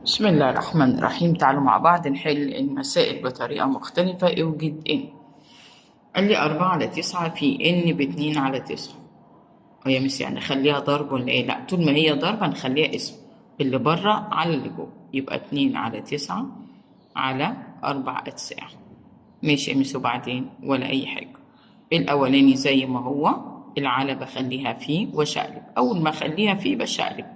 بسم الله الرحمن الرحيم. تعالوا مع بعض نحل المسائل بطريقة مختلفة. اوجد ان. قال لي 4/9 في ان ب2/9. هي مش يعني خليها ضرب ولا ايه؟ لا، طول ما هي ضرب هنخليها اسم، اللي بره على اللي جوه، يبقى 2/9 على 4/9. ماشي يا مس، وبعدين ولا اي حاجة. الاولاني زي ما هو، العلى بخليها فيه وشقلب، اول ما اخليها فيه بشقلب.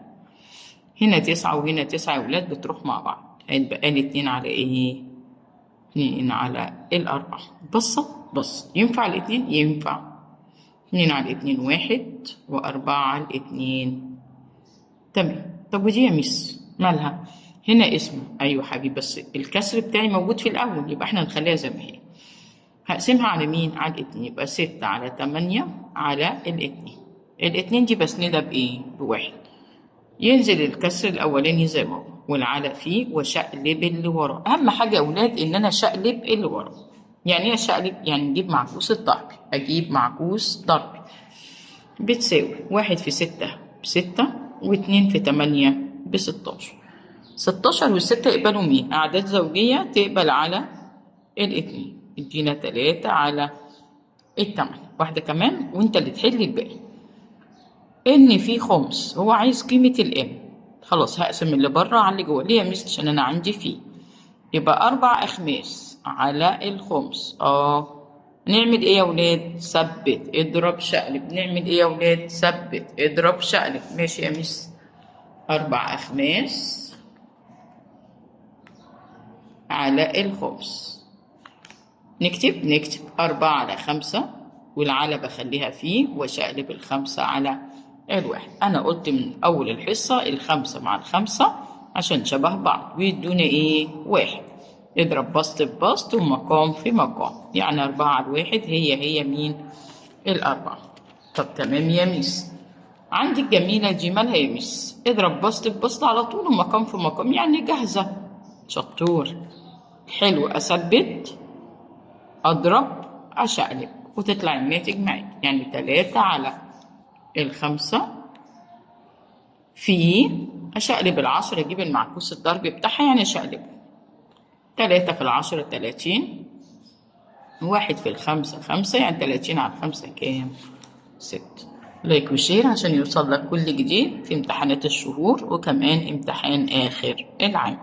هنا 9 وهنا 9 يا ولاد، بتروح مع بعض، هيتبقى لي 2 على ايه؟ 2 على 4. بص ينفع الاتنين؟ ينفع. 2 على 2 1، و4 على 2. تمام. طب ودي يا ميس مالها؟ هنا اسمه، ايوه حبيبي، بس الكسر بتاعي موجود في الاول، يبقى احنا نخليها زي ما هي. هقسمها على مين؟ على الاتنين، يبقى 6 على 8 على الاتنين. الاتنين دي بسندها بايه؟ بواحد. ينزل الكسر الاولاني زي ما هو والعلق فيه، وشقلب اللي وراه. اهم حاجه يا اولاد ان انا شقلب اللي وراه. يعني ايه شقلب؟ يعني نجيب معكوس الضرب. اجيب معكوس ضرب. بتساوي 1/6 و2/8 ب16. 16 و6 يقبلوا مين؟ اعداد زوجيه تقبل على الاتنين. ادينا 3 على 8. واحده كمان وانت اللي تحل الباقي. ان في خمس، هو عايز قيمة الان. خلاص هقسم اللي بره على اللي جوه. ليه يا مس؟ عشان انا عندي فيه. يبقى 4/5 على الخمس. نعمل ايه يا ولاد؟ ثبت اضرب شقلب. نعمل ايه يا ولاد؟ ثبت اضرب شقلب. ماشي يا مس. 4/5 على الخمس. نكتب 4/5، والعلى بخليها فيه، وشقلب 5 على الواحد. أنا قلت من أول الحصة 5 مع 5 عشان شبه بعض ويدونا إيه؟ 1. اضرب بسط ببسط ومقام في مقام، يعني 4 على 1 هي مين؟ 4. طب تمام يا ميس. عندي الجميلة دي مالها يا ميس؟ اضرب بسط ببسط على طول ومقام في مقام، يعني جاهزة. شطور. حلو. أثبت أضرب أشقلب وتطلع الناتج معاك، يعني 3 على 5 في أشقلب 10، أجيب المعكوس الضرب بتاعها يعني أشقلب. 3 في 10 30، 1 في 5 5، يعني 30 على 5 كام؟ 6. لايك وشير عشان يوصل لك كل جديد في امتحانات الشهور وكمان امتحان آخر العام.